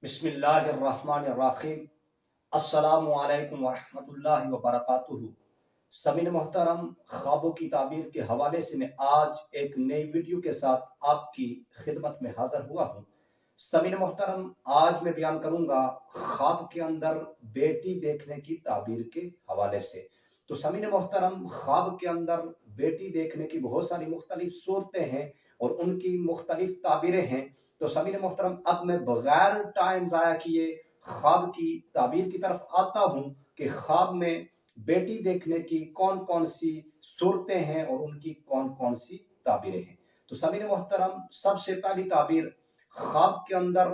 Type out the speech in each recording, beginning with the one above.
بسم اللہ الرحمن الرحیم۔ السلام علیکم ورحمۃ اللہ وبرکاتہ۔ سامعین محترم، خوابوں کی تعبیر کے حوالے سے میں آج ایک نئی ویڈیو کے ساتھ آپ کی خدمت میں حاضر ہوا ہوں۔ سامعین محترم، آج میں بیان کروں گا خواب کے اندر بیٹی دیکھنے کی تعبیر کے حوالے سے۔ تو سامعین محترم، خواب کے اندر بیٹی دیکھنے کی بہت ساری مختلف صورتیں ہیں اور ان کی مختلف تعبیریں ہیں۔ تو سامعین محترم، اب میں بغیر ٹائم ضائع کیے خواب کی تعبیر کی طرف آتا ہوں کہ خواب میں بیٹی دیکھنے کی کون کون سی صورتیں ہیں اور ان کی کون کون سی تعبیریں ہیں۔ تو سامعین محترم، سب سے پہلی تعبیر، خواب کے اندر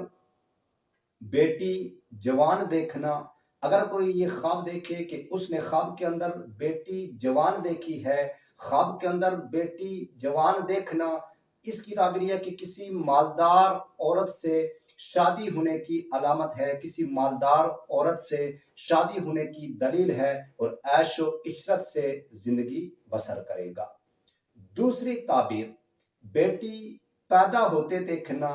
بیٹی جوان دیکھنا۔ اگر کوئی یہ خواب دیکھے کہ اس نے خواب کے اندر بیٹی جوان دیکھی ہے، خواب کے اندر بیٹی جوان دیکھنا، اس کی تعبیر یہ کہ کسی مالدار عورت سے شادی ہونے کی علامت ہے، کسی مالدار عورت سے شادی ہونے کی دلیل ہے اور عیش و عشرت سے زندگی بسر کرے گا۔ دوسری تعبیر، بیٹی پیدا ہوتے دیکھنا۔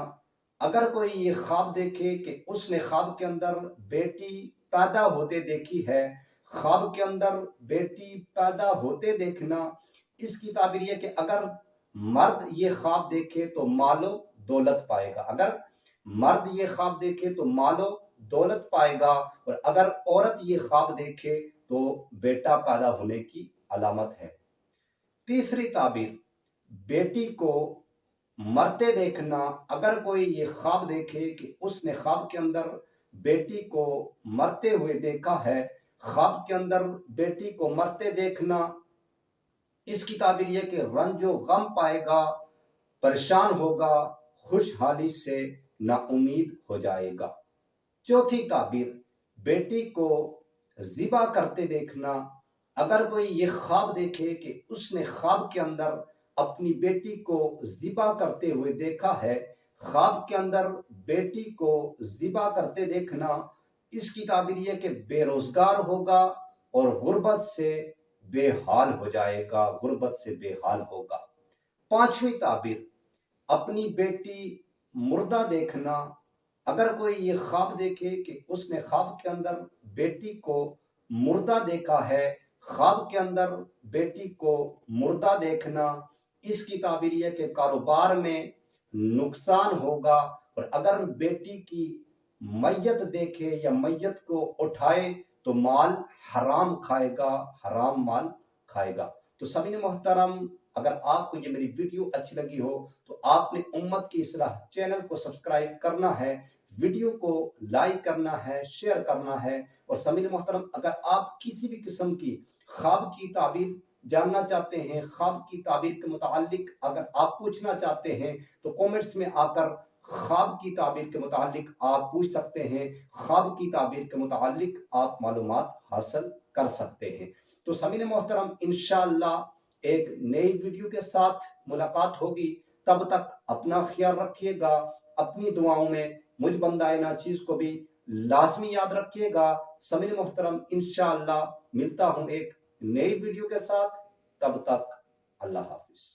اگر کوئی یہ خواب دیکھے کہ اس نے خواب کے اندر بیٹی پیدا ہوتے دیکھی ہے، خواب کے اندر بیٹی پیدا ہوتے دیکھنا، اس کی تعبیر یہ کہ اگر مرد یہ خواب دیکھے تو مال و دولت پائے گا۔ اگر مرد یہ خواب دیکھے تو مال و دولت پائے گا، اور اگر عورت یہ خواب دیکھے تو بیٹا پیدا ہونے کی علامت ہے۔ تیسری تعبیر، بیٹی کو مرتے دیکھنا۔ اگر کوئی یہ خواب دیکھے کہ اس نے خواب کے اندر بیٹی کو مرتے ہوئے دیکھا ہے، خواب کے اندر بیٹی کو مرتے دیکھنا، اس کی تعبیر یہ کہ رنج و غم پائے گا، پریشان ہوگا، خوشحالی سے نا امید ہو جائے گا۔ چوتھی تعبیر، بیٹی کو ذبح کرتے دیکھنا۔ اگر کوئی یہ خواب دیکھے کہ اس نے خواب کے اندر اپنی بیٹی کو ذبح کرتے ہوئے دیکھا ہے، خواب کے اندر بیٹی کو ذبح کرتے دیکھنا، اس کی تعبیر یہ کہ بے روزگار ہوگا اور غربت سے بے حال ہو جائے گا، غربت سے بے حال ہوگا۔ پانچویں تعبیر، اپنی بیٹی مردہ دیکھنا۔ اگر کوئی یہ خواب دیکھے کہ اس نے خواب کے اندر بیٹی کو مردہ دیکھا ہے، خواب کے اندر بیٹی کو مردہ دیکھنا، اس کی تعبیر یہ کہ کاروبار میں نقصان ہوگا، اور اگر بیٹی کی میت دیکھے یا میت کو اٹھائے تو مال حرام کھائے گا، حرام مال کھائے گا۔ تو سامعین محترم، اگر آپ کو یہ میری ویڈیو اچھی لگی ہو تو آپ نے امت کی اصلاح چینل کو سبسکرائب کرنا ہے، ویڈیو کو لائک کرنا ہے، شیئر کرنا ہے۔ اور سامعین محترم، اگر آپ کسی بھی قسم کی خواب کی تعبیر جاننا چاہتے ہیں، خواب کی تعبیر کے متعلق اگر آپ پوچھنا چاہتے ہیں تو کومنٹس میں آ کر خواب کی تعبیر کے متعلق آپ پوچھ سکتے ہیں، خواب کی تعبیر کے متعلق آپ معلومات حاصل کر سکتے ہیں۔ تو سامعین محترم، انشاءاللہ ایک نئی ویڈیو کے ساتھ ملاقات ہوگی۔ تب تک اپنا خیال رکھیے گا، اپنی دعاؤں میں مجھ بندہ ناچیز کو بھی لازمی یاد رکھیے گا۔ سامعین محترم، انشاءاللہ ملتا ہوں ایک نئی ویڈیو کے ساتھ، تب تک اللہ حافظ۔